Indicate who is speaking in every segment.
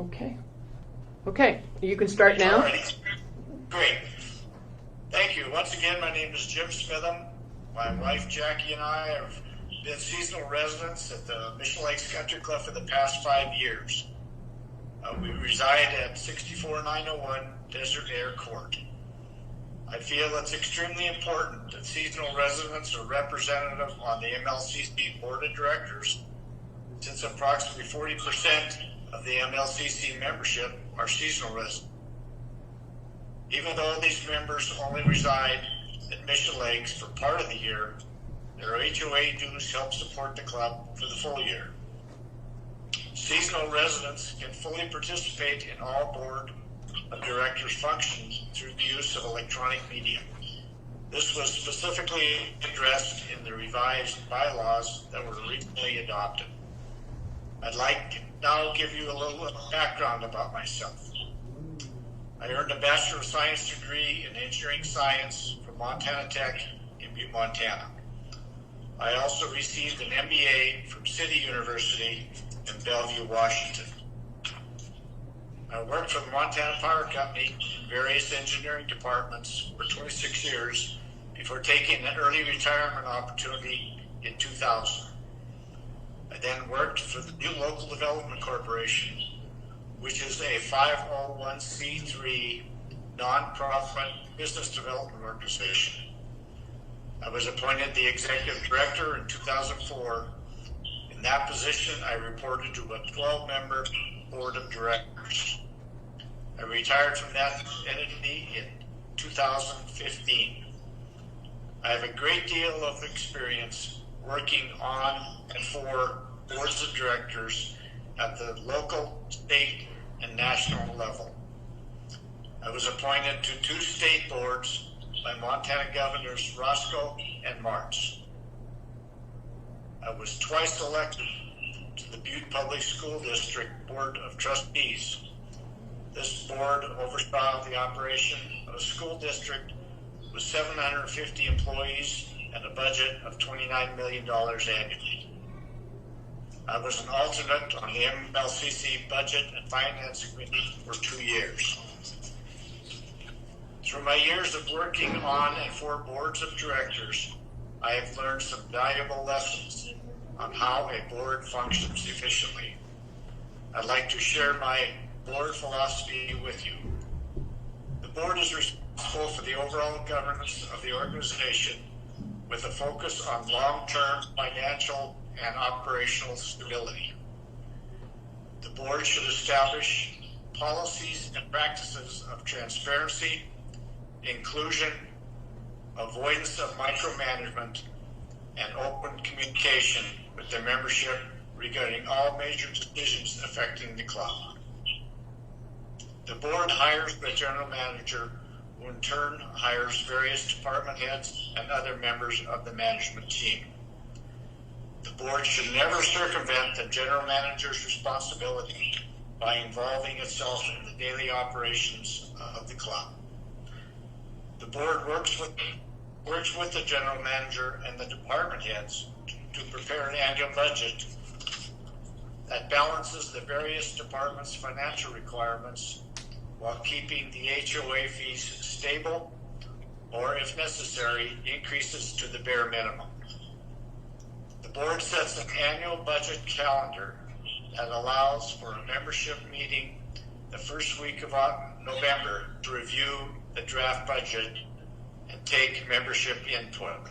Speaker 1: Okay. Okay, you can start now.
Speaker 2: Alrighty. Great. Thank you. Once again, my name is Jim Smitham. My wife Jackie and I have been seasonal residents at the Mission Lakes Country Club for the past 5 years. We reside at 64901 Desert Air Court. I feel it's extremely important that seasonal residents are representative on the MLCC Board of Directors, since approximately 40% of the MLCC membership are seasonal residents. Even though these members only reside at Mission Lakes for part of the year, their HOA dues help support the club for the full year. Seasonal residents can fully participate in all board of directors functions through the use of electronic media. This was specifically addressed in the revised bylaws that were recently adopted. I'd like to now give you a little background about myself. I earned a Bachelor of Science degree in Engineering Science from Montana Tech in Butte, Montana. I also received an MBA from City University in Bellevue, Washington. I worked for the Montana Power Company in various engineering departments for 26 years before taking an early retirement opportunity in 2000. I then worked for the New Local Development Corporation, which is a 501c3 nonprofit business development organization. I was appointed the executive director in 2004. In that position, I reported to a 12-member board of directors. I retired from that entity in 2015. I have a great deal of experience working on and for boards of directors at the local, state, and national level. I was appointed to 2 state boards by Montana Governors Roscoe and Martz. I was twice elected to the Butte Public School District Board of Trustees. This board oversaw the operation of a school district with 750 employees and a budget of $29 million annually. I was an alternate on the MLCC Budget and Finance Committee for 2 years. Through my years of working on and for boards of directors, I have learned some valuable lessons on how a board functions efficiently. I'd like to share my board philosophy with you. The board is responsible for the overall governance of the organization with a focus on long-term financial and operational stability. The board should establish policies and practices of transparency, inclusion, avoidance of micromanagement, and open communication with their membership regarding all major decisions affecting the club. The board hires the general manager, who in turn hires various department heads and other members of the management team. The board should never circumvent the general manager's responsibility by involving itself in the daily operations of the club. The board works with the general manager and the department heads to prepare an annual budget that balances the various departments' financial requirements while keeping the HOA fees stable, or if necessary, increases to the bare minimum. The board sets an annual budget calendar that allows for a membership meeting the first week of November to review the draft budget and take membership input.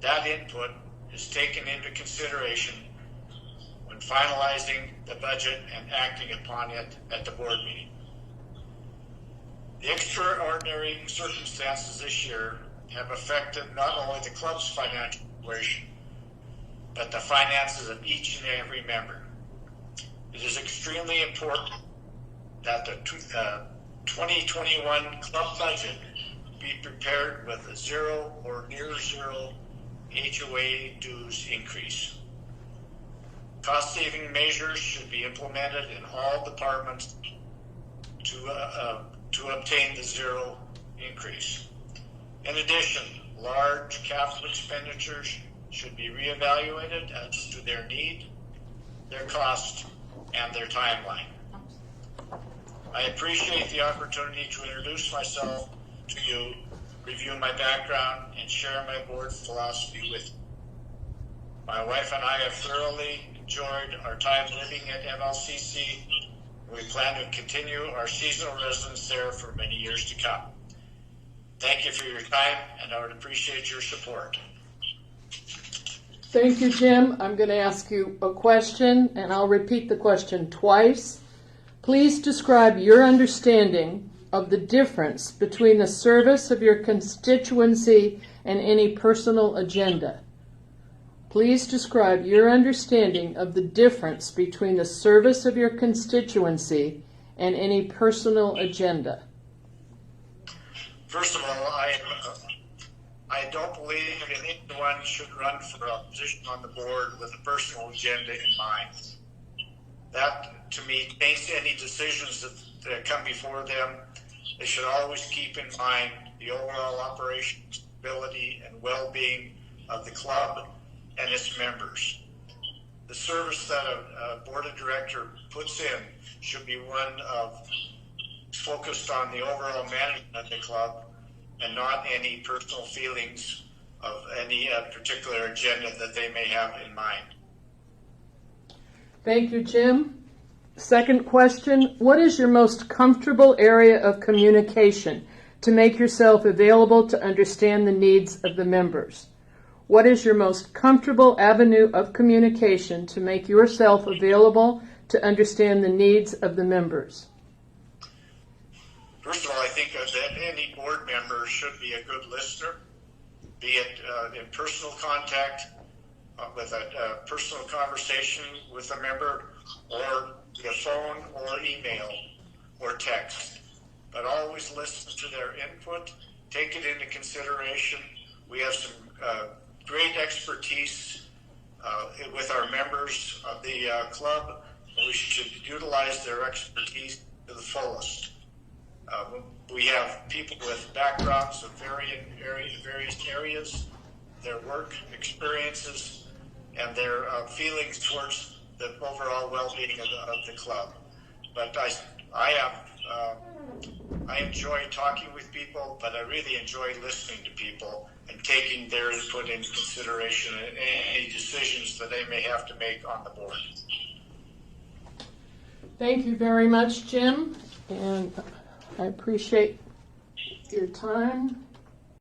Speaker 2: That input is taken into consideration when finalizing the budget and acting upon it at the board meeting. The extraordinary circumstances this year have affected not only the club's financial situation, but the finances of each and every member. It is extremely important that the 2021 club budget be prepared with a zero or near zero HOA dues increase. Cost-saving measures should be implemented in all departments to obtain the zero increase. In addition, large capital expenditures should be reevaluated as to their need, their cost, and their timeline. I appreciate the opportunity to introduce myself to you, review my background, and share my board philosophy with you. My wife and I have thoroughly enjoyed our time living at MLCC. We plan to continue our seasonal residence there for many years to come. Thank you for your time, and I would appreciate your support.
Speaker 1: Thank you, Jim. I'm going to ask you a question, and I'll repeat the question twice. Please describe your understanding of the difference between the service of your constituency and any personal agenda. Please describe your understanding of the difference between the service of your constituency and any personal agenda.
Speaker 2: First of all, I don't believe anyone should run for a position on the board with a personal agenda in mind. That, to me, taints any decisions that come before them. They should always keep in mind the overall operation, stability, and well-being of the club and its members. The service that a board of director puts in should be one of focused on the overall management of the club and not any personal feelings of any particular agenda that they may have in mind.
Speaker 1: Thank you, Jim. Second question, what is your most comfortable area of communication to make yourself available to understand the needs of the members? What is your most comfortable avenue of communication to make yourself available to understand the needs of the members?
Speaker 2: First of all, I think that any board member should be a good listener, be it in personal contact, with a personal conversation with a member, or via phone or email or text. But always listen to their input, take it into consideration. We have some great expertise with our members of the club, and we should utilize their expertise to the fullest. We have people with backgrounds of various areas, their work experiences, and their feelings towards the overall well-being of the club. But I enjoy talking with people, but I really enjoy listening to people and taking their input into consideration in any decisions that they may have to make on the board.
Speaker 1: Thank you very much, Jim, and I appreciate your time.